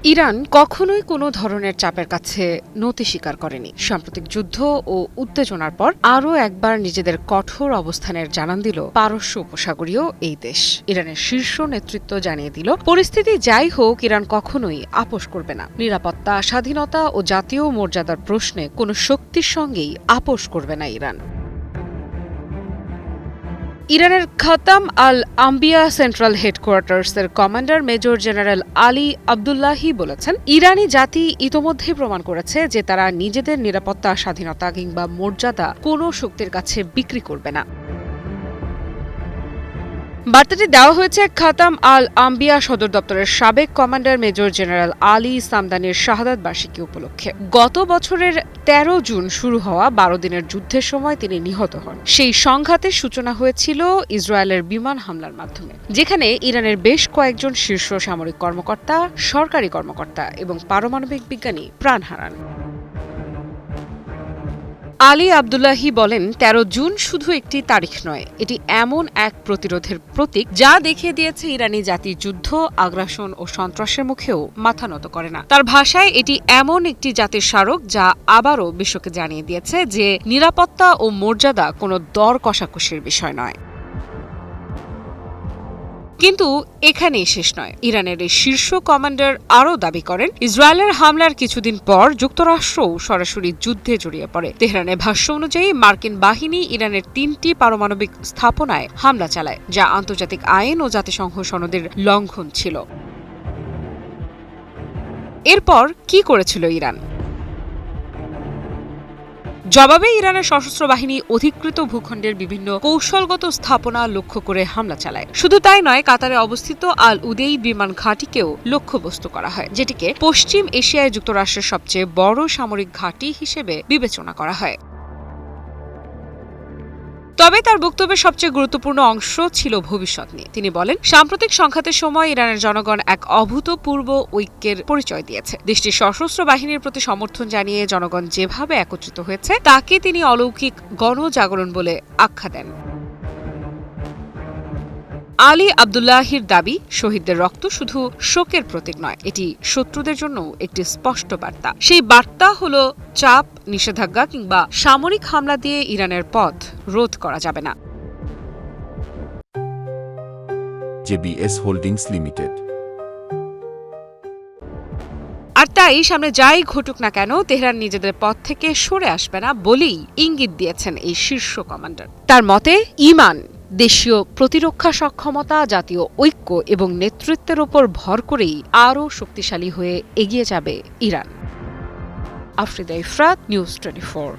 Iran কখনোই কোনো ধরনের চাপের কাছে নতি স্বীকার করেনি। সাম্প্রতিক যুদ্ধ ও উত্তেজনার পর আরও একবার নিজেদের কঠোর অবস্থানের জানান দিল পারস্য উপসাগরীয় এই দেশ। ইরানের শীর্ষ নেতৃত্ব জানিয়ে দিল, পরিস্থিতি যাই হোক, ইরান কখনোই আপোস করবে না। নিরাপত্তা, স্বাধীনতা ও জাতীয় মর্যাদার প্রশ্নে কোনো শক্তির সঙ্গেই আপোস করবে না ইরান। ইরানের খাতাম আল আম্বিয়া সেন্ট্রাল হেডকোয়ার্টার্সের commander major general Ali Abdullahi বলেছেন, ইরানি জাতি ইতোমধ্যেই প্রমাণ করেছে যে তারা নিজেদের নিরাপত্তা, স্বাধীনতা কিংবা মর্যাদা কোনো শক্তির কাছে বিক্রি করবে না। বার্তাটি দেওয়া হয়েছে খাতাম আল আম্বিয়া সদর দপ্তরের সাবেক কমান্ডার মেজর জেনারেল আলী সামদানির শাহাদাত বার্ষিকী উপলক্ষে। গত বছরের ১৩ জুন শুরু হওয়া ১২ দিনের যুদ্ধের সময় তিনি নিহত হন। সেই সংঘাতের সূচনা হয়েছিল ইসরায়েলের বিমান হামলার মাধ্যমে, যেখানে ইরানের বেশ কয়েকজন শীর্ষ সামরিক কর্মকর্তা, সরকারি কর্মকর্তা এবং পারমাণবিক বিজ্ঞানী প্রাণ হারান। আলী আবদুল্লাহি বলেন, ১৩ জুন শুধু একটি তারিখ নয়, এটি এমন এক প্রতিরোধের প্রতীক যা দেখিয়ে দিয়েছে ইরানি জাতি যুদ্ধ, আগ্রাসন ও সন্ত্রাসের মুখেও মাথা নত করে না। তার ভাষায়, এটি এমন একটি জাতির স্মারক যা আবারও বিশ্বকে জানিয়ে দিয়েছে যে নিরাপত্তা ও মর্যাদা কোনো দর কষাকষির বিষয় নয়। কিন্তু এখানেই শেষ নয়। ইরানের এই শীর্ষ কমান্ডার আরও দাবি করেন, ইসরায়েলের হামলার কিছুদিন পর যুক্তরাষ্ট্রও সরাসরি যুদ্ধে জড়িয়ে পড়ে। তেহরানের ভাষ্য অনুযায়ী মার্কিন বাহিনী ইরানের ৩টি পারমাণবিক স্থাপনায় হামলা চালায়, যা আন্তর্জাতিক আইন ও জাতিসংঘ সনদের লঙ্ঘন ছিল। এরপর কি করেছিল ইরান? জবাবে ইরানের সশস্ত্র বাহিনী অধিকৃত ভূখণ্ডের বিভিন্ন কৌশলগত স্থাপনা লক্ষ্য করে হামলা চালায়। শুধু তাই নয়, কাতারে অবস্থিত আল উদেইদ বিমান ঘাঁটিকেও লক্ষ্যবস্তু করা হয়, যেটিকে পশ্চিম এশিয়ায় যুক্তরাষ্ট্রের সবচেয়ে বড় সামরিক ঘাঁটি হিসেবে বিবেচনা করা হয়। তবে তার বক্তব্যের সবচেয়ে গুরুত্বপূর্ণ অংশ ছিল ভবিষ্যৎ নিয়ে। তিনি বলেন, সাম্প্রতিক সংঘাতের সময় ইরানের জনগণ এক অভূতপূর্ব ঐক্যের পরিচয় দিয়েছে। দেশটির সশস্ত্র বাহিনীর প্রতি সমর্থন জানিয়ে জনগণ যেভাবে একত্রিত হয়েছে, তাকে তিনি অলৌকিক গণজাগরণ বলে আখ্যা দেন। আলী আবদুল্লাহির দাবি, শহীদদের রক্ত শুধু শোকের প্রতীক নয়, এটি শত্রুদের জন্য একটি স্পষ্ট বার্তা। সেই বার্তা হল, চাপ, নিষেধাজ্ঞা কিংবা সামরিক হামলা দিয়ে ইরানের পথ রোধ করা যাবে না। JBS holdings limited. আর তাই সামনে যাই ঘটুক না কেন, তেহরান নিজেদের পথ থেকে সরে আসবে না বলেই ইঙ্গিত দিয়েছেন এই শীর্ষ কমান্ডার। তার মতে, ঈমান, দেশীয় প্রতিরক্ষা সক্ষমতা, জাতীয় ঐক্য এবং নেতৃত্বের ওপর ভর করেই আরও শক্তিশালী হয়ে এগিয়ে যাবে ইরান। আফরিদা ইফরাত, নিউজ 24।